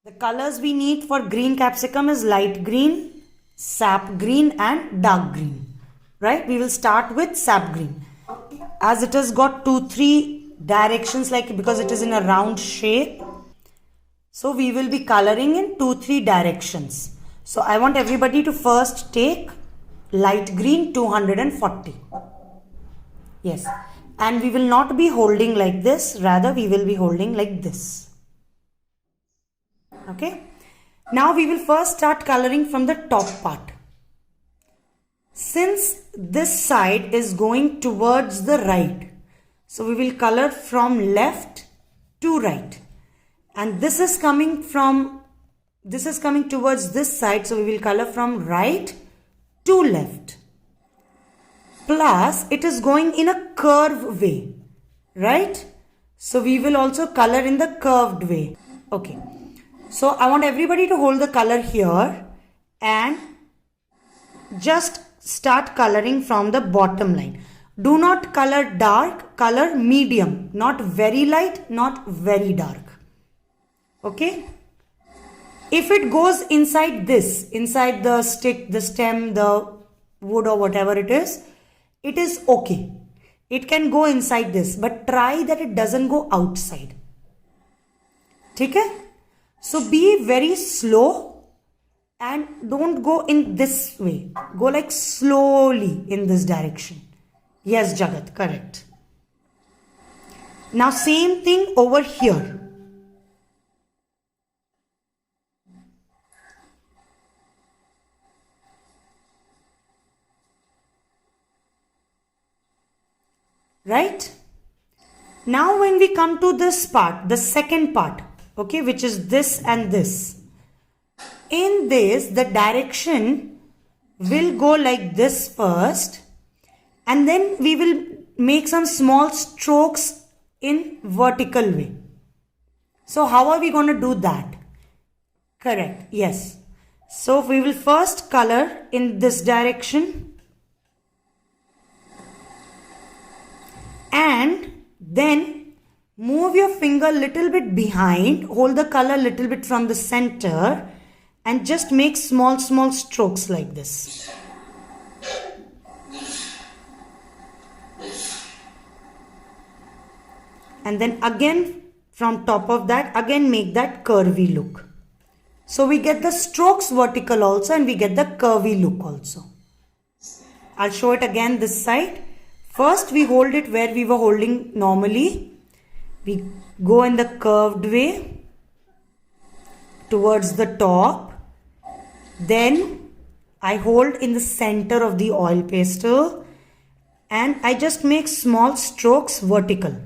The colors we need for green capsicum is light green, sap green and dark green. Right? We will start with sap green. As it has got 2-3 directions, like because it is in a round shape. So we will be coloring in 2-3 directions. So I want everybody to first take light green 240. Yes. And we will not be holding like this. Rather we will be holding like this. Okay. Now we will first start coloring from the top part. Since this side is going towards the right, so we will color from left to right. And this is coming towards this side, so we will color from right to left. Plus it is going in a curve way, right? So we will also color in the curved way. Okay. So I want everybody to hold the color here and just start coloring from the bottom line. Do not color dark, color medium, not very light, not very dark. Okay. If it goes inside this, inside the stick, the stem, the wood or whatever it is okay. It can go inside this, but try that it doesn't go outside. Okay? So be very slow and don't go in this way. Go like slowly in this direction. Yes, Jagat, correct. Now same thing over here. Right? Now when we come to this part, the second part, okay, which is this and this. In this, the direction will go like this first, and then we will make some small strokes in vertical way. So how are we going to do that? Correct, yes. So we will first color in this direction. And then move your finger little bit behind, hold the color little bit from the center and just make small strokes like this. And then again from top of that, again make that curvy look. So we get the strokes vertical also and we get the curvy look also. I'll show it again this side. First we hold it where we were holding normally. We go in the curved way towards the top. Then I hold in the center of the oil pastel and I just make small strokes vertical.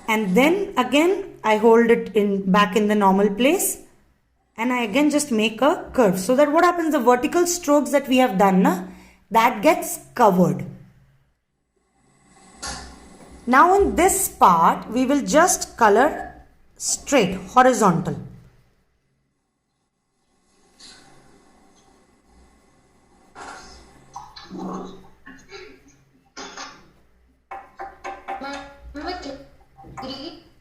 And then again I hold it back in the normal place. And I again just make a curve. So that what happens, the vertical strokes that we have done, that gets covered. Now in this part, we will just color straight, horizontal.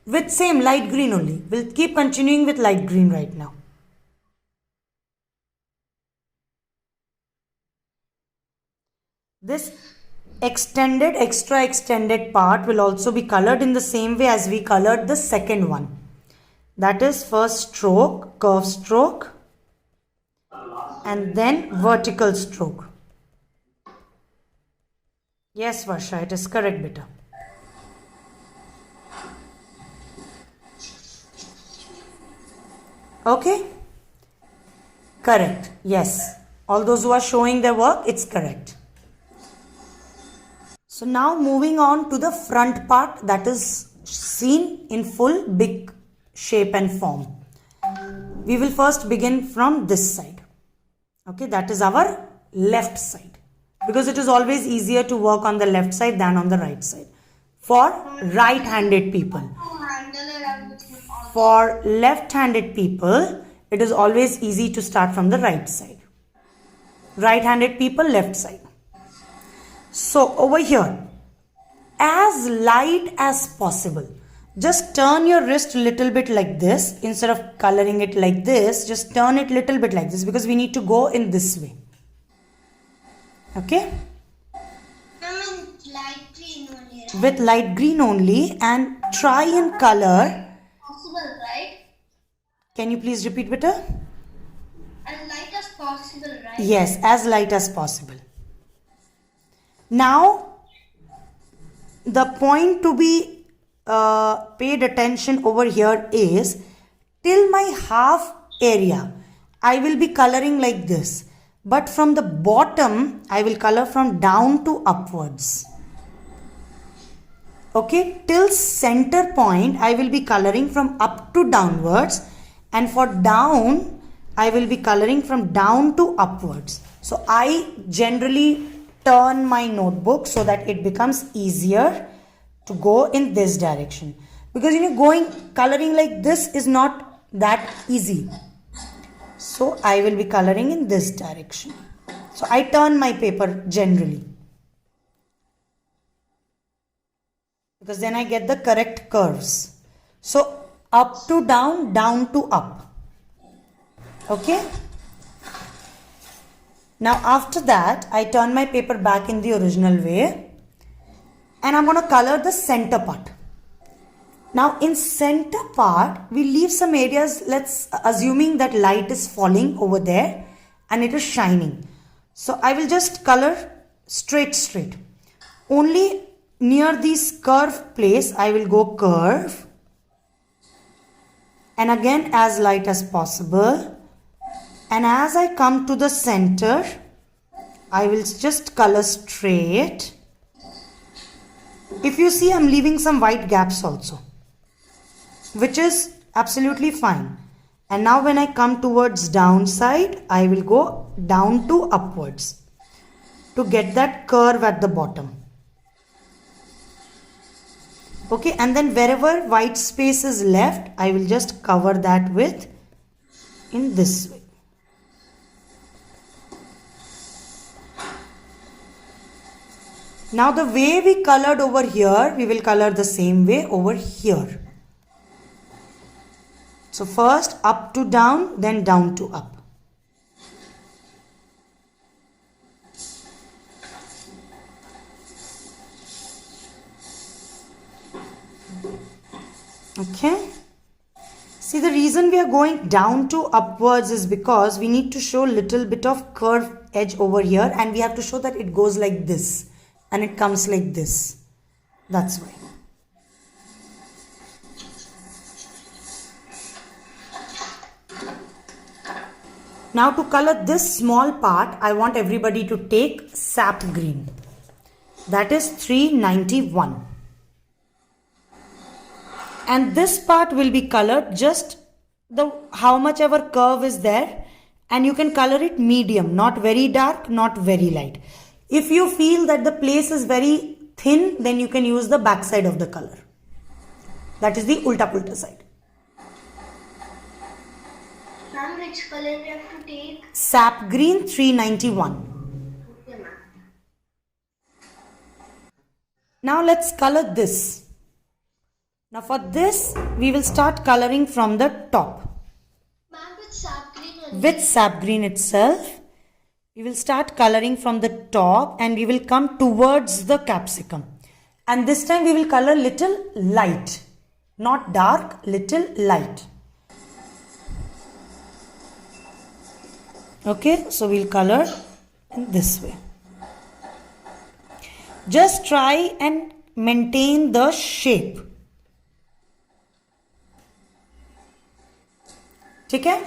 With same light green only. We'll keep continuing with light green right now. This extra extended part will also be colored in the same way as we colored the second one. That is first stroke, curve stroke, and then vertical stroke. Yes, Varsha, it is correct, beta. Okay? Correct. Yes. All those who are showing their work, it's correct. So now moving on to the front part, that is seen in full big shape and form. We will first begin from this side. Okay, that is our left side. Because it is always easier to work on the left side than on the right side. For right-handed people. For left-handed people, it is always easy to start from the right side. Right-handed people, left side. So over here, as light as possible. Just turn your wrist a little bit like this. Instead of coloring it like this, just turn it a little bit like this, because we need to go in this way. Okay? Light green only, right? With light green only, and try and color. Possible, right? Can you please repeat better? As light as possible, right? Yes, as light as possible. Now, the point to be paid attention over here is, till my half area I will be coloring like this, but from the bottom I will color from down to upwards. Okay, till center point I will be coloring from up to downwards, and for down I will be coloring from down to upwards. So I generally turn my notebook so that it becomes easier to go in this direction, because coloring like this is not that easy. So I will be coloring in this direction. So I turn my paper generally, because then I get the correct curves. So up to down, down to up. Okay. Now after that, I turn my paper back in the original way, and I'm going to color the center part. Now in center part, we leave some areas, let's assuming that light is falling over there and it is shining. So I will just color straight. Only near this curve place, I will go curve. And again as light as possible. And as I come to the center, I will just color straight. If you see, I'm leaving some white gaps also, which is absolutely fine. And now when I come towards downside, I will go down to upwards to get that curve at the bottom. Okay, and then wherever white space is left, I will just cover that with in this way. Now the way we colored over here, we will color the same way over here. So first up to down, then down to up. Okay. See, the reason we are going down to upwards is because we need to show a little bit of curved edge over here, and we have to show that it goes like this. And it comes like this. That's why. Now to color this small part, I want everybody to take sap green. That is 391. And this part will be colored just how much ever curve is there. And you can color it medium, not very dark, not very light. If you feel that the place is very thin, then you can use the back side of the color. That is the ulta-pulta side. Ma'am, which color we have to take? Sap green 391. Okay, ma'am. Now let's color this. Now for this, we will start coloring from the top. Ma'am, with sap green only. With sap green itself. We will start coloring from the top, and we will come towards the capsicum. And this time we will color little light. Not dark, little light. Okay, so we'll color in this way. Just try and maintain the shape. Okay?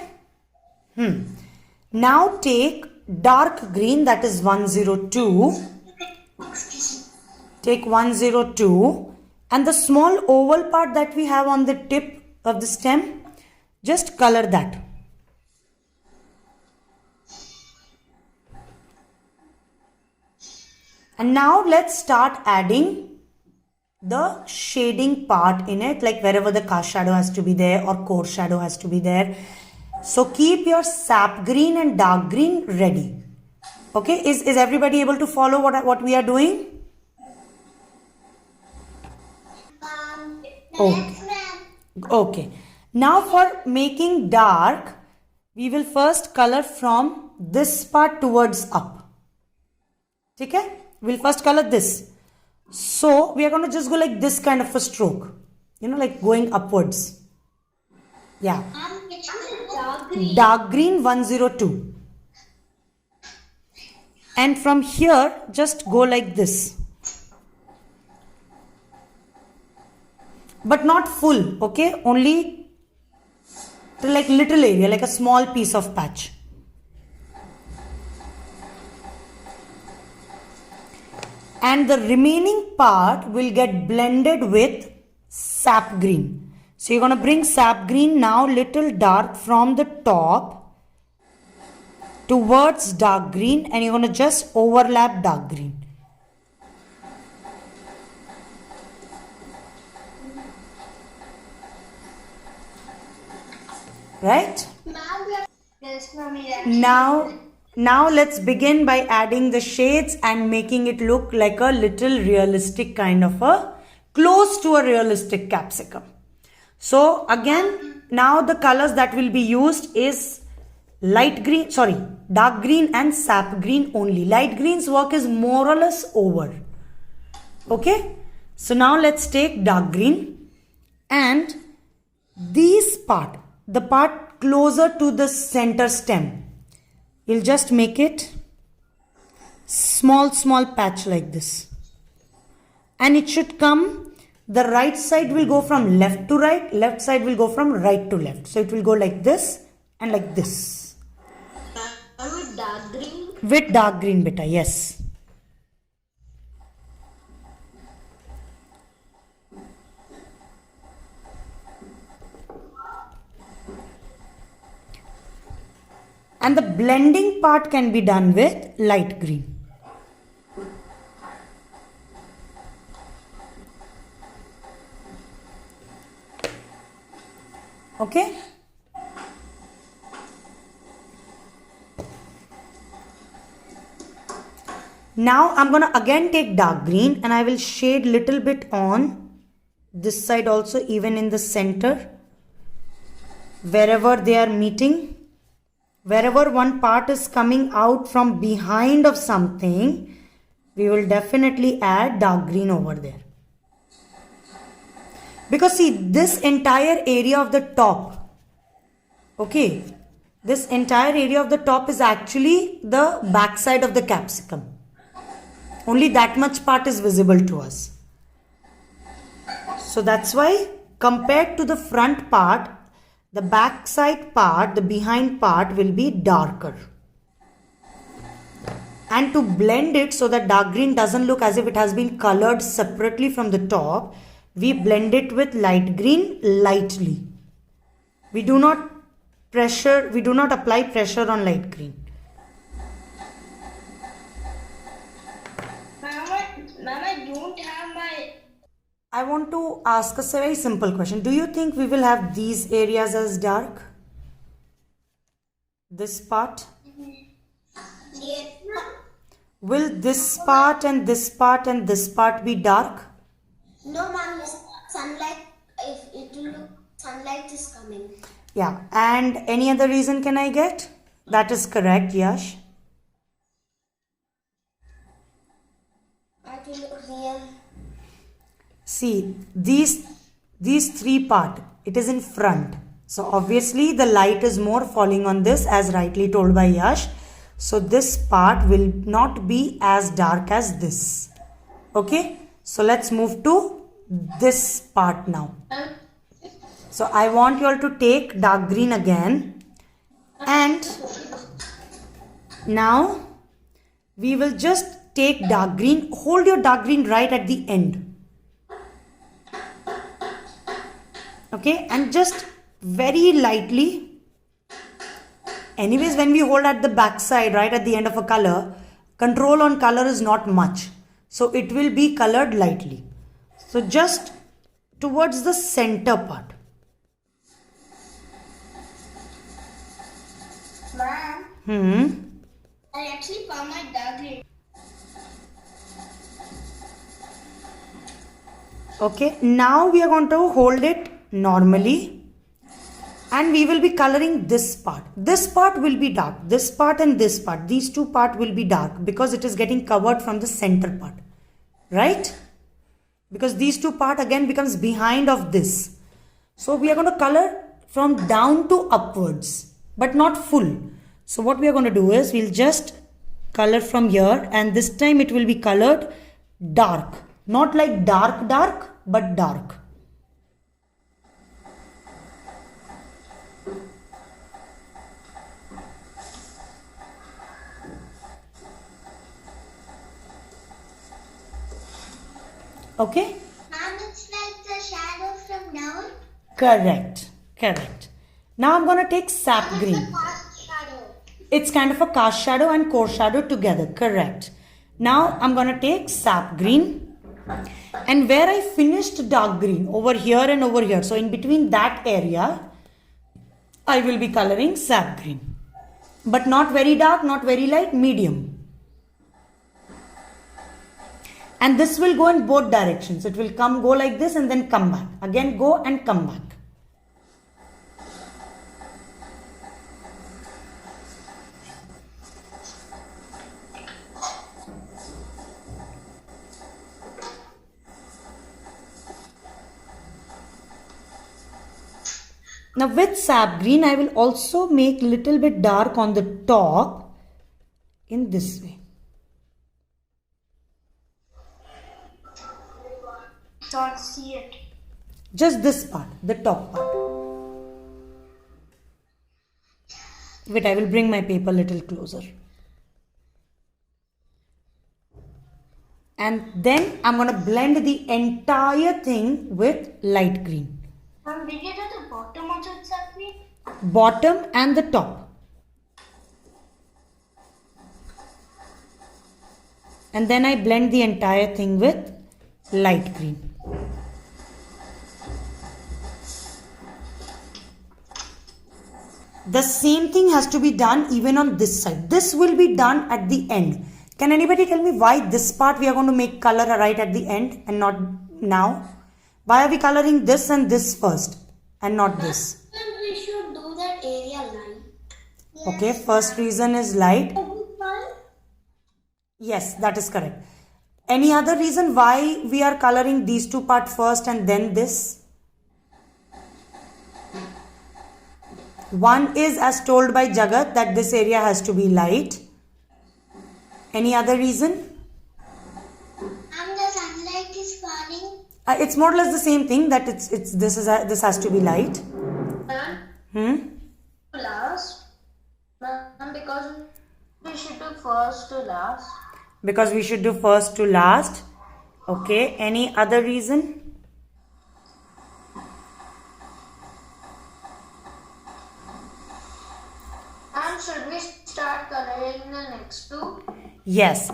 Now take dark green, that is 102. Take 102, and the small oval part that we have on the tip of the stem, just color that. And now let's start adding the shading part in it, like wherever the cast shadow has to be there or core shadow has to be there. So keep your sap green and dark green ready. Okay, is everybody able to follow what we are doing? Okay. Okay. Now for making dark, we will first color from this part towards up. Okay? We'll first color this. So we are going to just go like this kind of a stroke. You know, like going upwards. Yeah. Which one is dark green? Dark green 102. And from here, just go like this. But not full, okay? Only to like little area, like a small piece of patch. And the remaining part will get blended with sap green. So you're going to bring sap green now little dark from the top towards dark green, and you're going to just overlap dark green. Right? Yes, mommy. Now let's begin by adding the shades and making it look like a little realistic kind of a, close to a realistic capsicum. So again, now the colors that will be used is dark green and sap green only. Light green's work is more or less over. Okay? So now let's take dark green and this part, the part closer to the center stem, we'll just make it small patch like this. And it should come, the right side will go from left to right, left side will go from right to left. So it will go like this and like this. With dark green? With dark green, beta, yes. And the blending part can be done with light green. Okay? Now I'm going to again take dark green and I will shade little bit on this side also, even in the center, wherever they are meeting. Wherever one part is coming out from behind of something, we will definitely add dark green over there. Because see, this entire area of the top, okay, this entire area of the top is actually the back side of the capsicum. Only that much part is visible to us. So that's why compared to the front part, the back side part, the behind part will be darker. And to blend it so that dark green doesn't look as if it has been colored separately from the top, we blend it with light green lightly. We do not apply pressure on light green. Mama, I don't have my... I want to ask us a very simple question. Do you think we will have these areas as dark? This part? Yes. Will this part and this part and this part be dark? No, ma'am. Sunlight. If it will look, sunlight is coming. Yeah. And any other reason can I get? That is correct, Yash. It will look real. See, these three part, it is in front. So obviously the light is more falling on this, as rightly told by Yash. So this part will not be as dark as this. Okay. So let's move to this part now. So I want you all to take dark green again. And now we will just take dark green. Hold your dark green right at the end. Okay, and just very lightly. Anyways, when we hold at the back side, right at the end of a color, control on color is not much. So it will be colored lightly. So just towards the center part. Ma'am. I actually found my dark green. Okay, now we are going to hold it normally and we will be coloring this part. This part will be dark. This part and this part, these two part will be dark because it is getting covered from the center part, right? Because these two part again becomes behind of this. So we are going to color from down to upwards, but not full. So what we are going to do is we'll just color from here, and this time it will be colored dark. Not like dark, but dark. Okay? Ma'am, it's like the shadow from down. Correct. Now I'm going to take sap It's green. a past shadow. It's kind of a cast shadow and core shadow together. Correct. Now I'm going to take sap green. And where I finished dark green, over here and over here. So in between that area, I will be coloring sap green. But not very dark, not very light, medium. And this will go in both directions. It will go like this and then come back. Again go and come back. Now with sap green, I will also make little bit dark on the top in this way. Can't see it. Just this part, the top part. Wait, I will bring my paper little closer. And then I'm going to blend the entire thing with light green. Ma'am, did you do the bottom also exactly? Bottom and the top. And then I blend the entire thing with light green. The same thing has to be done even on this side. This will be done at the end. Can anybody tell me why this part we are going to make color right at the end and not now? Why are we coloring this and this first and not this? We should do that area light. Okay, first reason is light. Fun? Yes, that is correct. Any other reason why we are coloring these two parts first and then this? One is as told by Jagat that this area has to be light. Any other reason? And the sunlight is falling. It's more or less the same thing that this has to be light. Last. Ma'am, because we should do first to last. Because we should do first to last. Okay, any other reason? And should we start coloring the next two? Yes.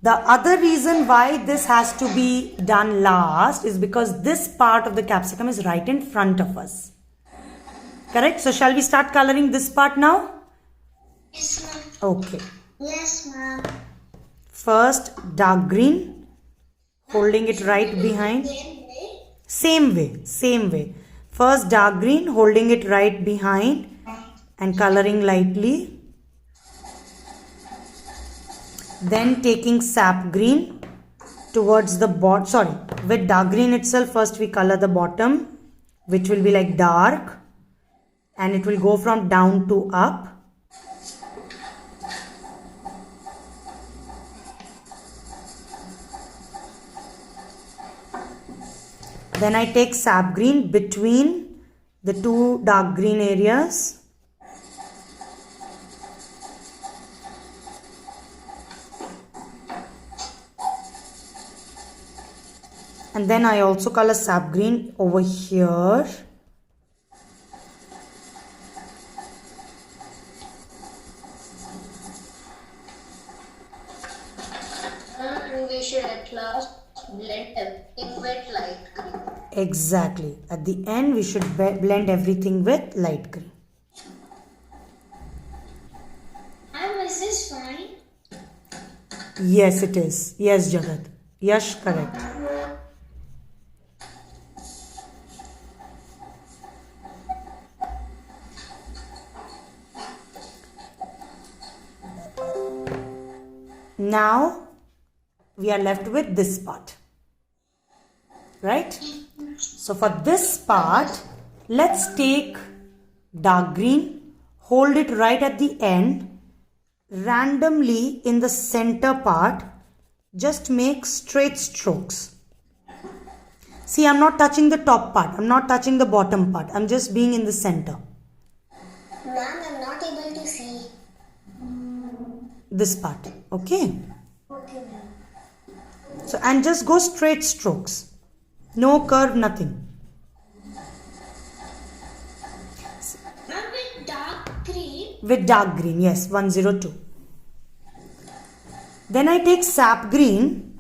The other reason why this has to be done last is because this part of the capsicum is right in front of us. Correct? So shall we start coloring this part now? Yes, ma'am. Okay. Yes, ma'am. First dark green, holding it right behind. Same way. First dark green, holding it right behind and coloring lightly. Then taking sap green towards the bottom. With dark green itself, first we color the bottom, which will be like dark, and it will go from down to up. Then I take sap green between the two dark green areas. And then I also color sap green over here. And we should at last blend everything with light green. Exactly. At the end, we should blend everything with light green. And is this fine? Yes, it is. Yes, Jagat. Yash, correct. Now we are left with this part, right? So for this part, let's take dark green, hold it right at the end, randomly in the center part, just make straight strokes. See, I'm not touching the top part, I'm not touching the bottom part, I'm just being in the center. Ma'am, I'm not able to see. This part, okay? Okay, ma'am. So, and just go straight strokes, no curve, nothing. Ma'am, with dark green. With dark green, yes, 102. Then I take sap green,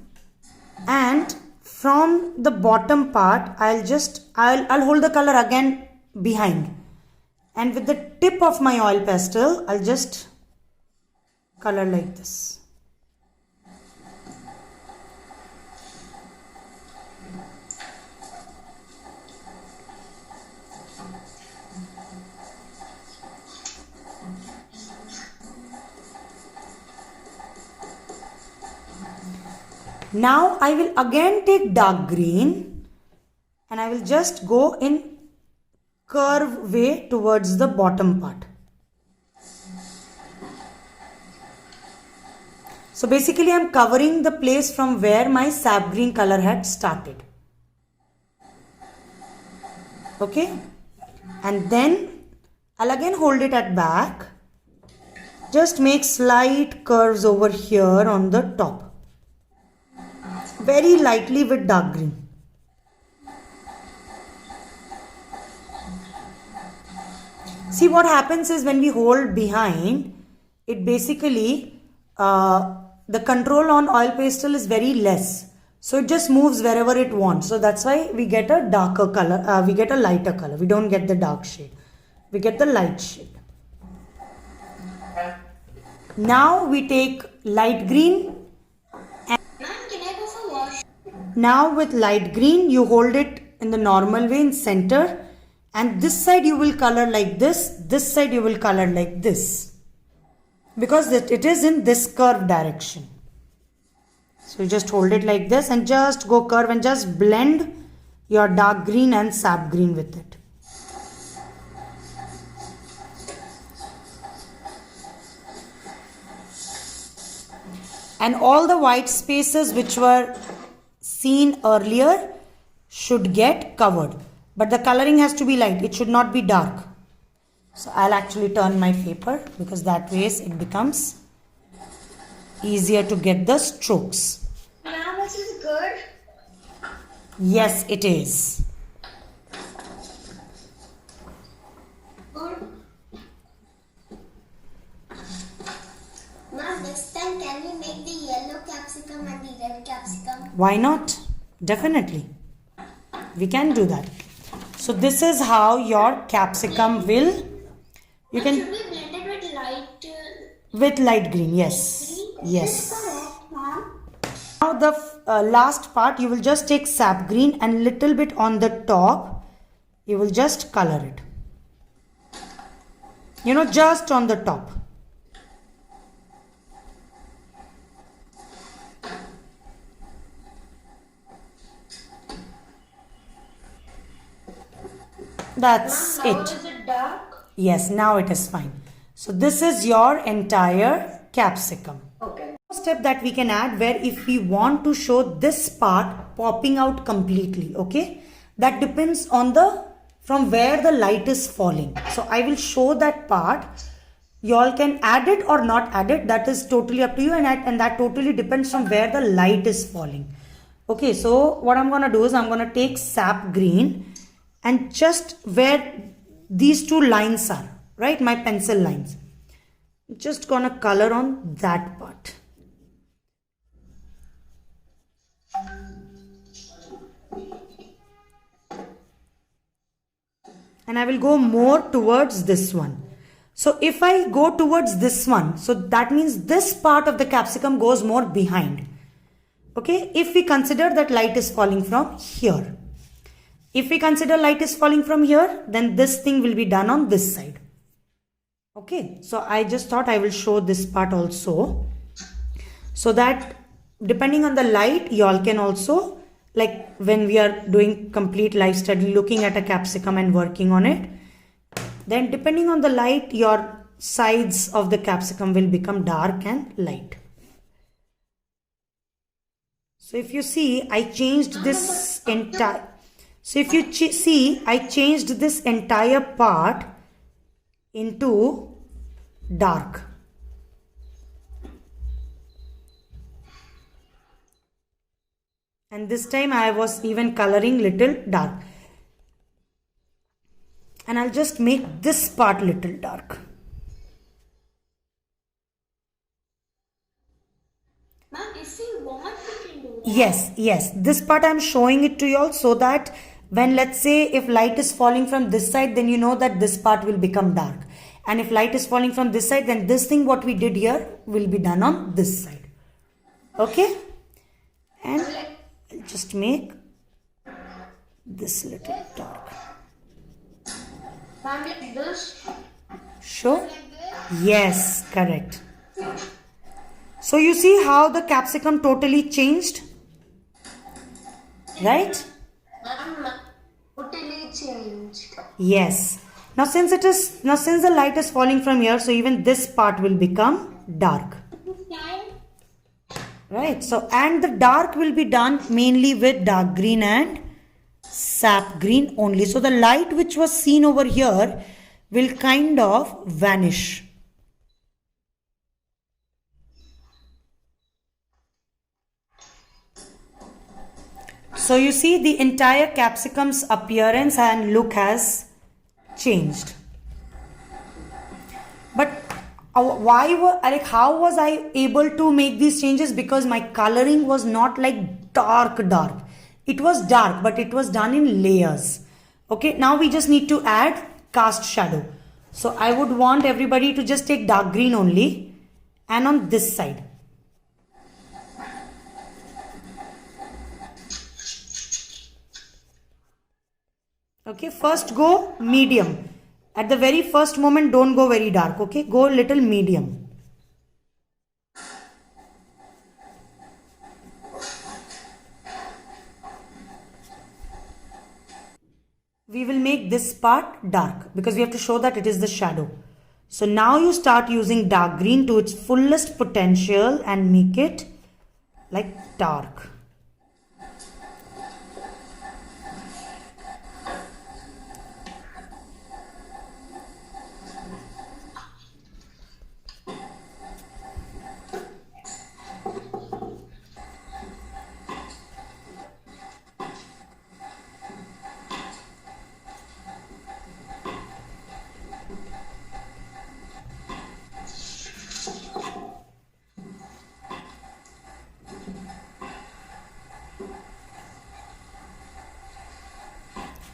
and from the bottom part I'll hold the color again behind, and with the tip of my oil pastel I'll just color like this. Now I will again take dark green and I will just go in curve way towards the bottom part. So basically I am covering the place from where my sap green color had started. Okay, and then I'll again hold it at back. Just make slight curves over here on the top. Very lightly with dark green. See, what happens is when we hold behind, it basically, the control on oil pastel is very less. So it just moves wherever it wants. So that's why we get a darker color, we get a lighter color. We don't get the dark shade. We get the light shade. Now we take light green. Now with light green, you hold it in the normal way in center, and this side you will color like this side you will color like this, because it is in this curve direction. So you just hold it like this and just go curve and just blend your dark green and sap green with it. And all the white spaces which were seen earlier should get covered, but the coloring has to be light, it should not be dark. So I'll actually turn my paper, because that way it becomes easier to get the strokes. Ma'am, this is good. Yes, it is. Good. Ma'am, next time can we make the yellow capsicum and the red capsicum? Why not? Definitely. We can do that. So this is how your capsicum will, you can, Should we blend it with light? with light green, yes. Yes. Correct, ma'am. Now the last part, you will just take sap green and little bit on the top, you will just color it. You know, just on the top. That's Ma'am, now it. is it dark? Yes, now it is fine. So this is your entire capsicum. Okay. Step that we can add, where if we want to show this part popping out completely, okay, that depends on the from where the light is falling. So I will show that part. You all can add it or not add it, that is totally up to you, and that totally depends on where the light is falling. Okay, so what I'm gonna do is I'm gonna take sap green and just where these two lines are, right, my pencil lines, just gonna color on that part. And I will go more towards this one. So if I go towards this one, so that means this part of the capsicum goes more behind. Okay, if we consider that light is falling from here. If we consider light is falling from here, then this thing will be done on this side. Okay, so I just thought I will show this part also. so that depending on the light, y'all can also, like when we are doing complete life study, looking at a capsicum and working on it, then depending on the light, your sides of the capsicum will become dark and light. So if you see, I changed this entire, so if you see, I changed this entire part into dark. And this time I was even coloring little dark. And I'll just make this part little dark. Ma'am, if you want, we can do that. Yes. This part I'm showing it to you all so that when, let's say, if light is falling from this side, then you know that this part will become dark. And if light is falling from this side, then this thing what we did here will be done on this side. Okay? And I'll just make this little dark. Ma'am, like this? Sure? Yes, correct. So you see how the capsicum totally changed? Right? Ma'am, totally changed. Yes. Now since the light is falling from here, so even this part will become dark. Right. So and the dark will be done mainly with dark green and sap green only. So the light which was seen over here will kind of vanish. So you see the entire capsicum's appearance and look has changed. But how was I able to make these changes? Because my coloring was not like dark. It was dark, but it was done in layers. Okay, now we just need to add cast shadow. So I would want everybody to just take dark green only and on this side. Okay, first go medium. At the very first moment, don't go very dark. Okay, go little medium. We will make this part dark because we have to show that it is the shadow. So now you start using dark green to its fullest potential and make it like dark.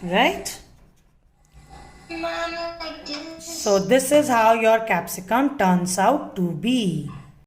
Right? Ma'am, like this. So this is how your capsicum turns out to be.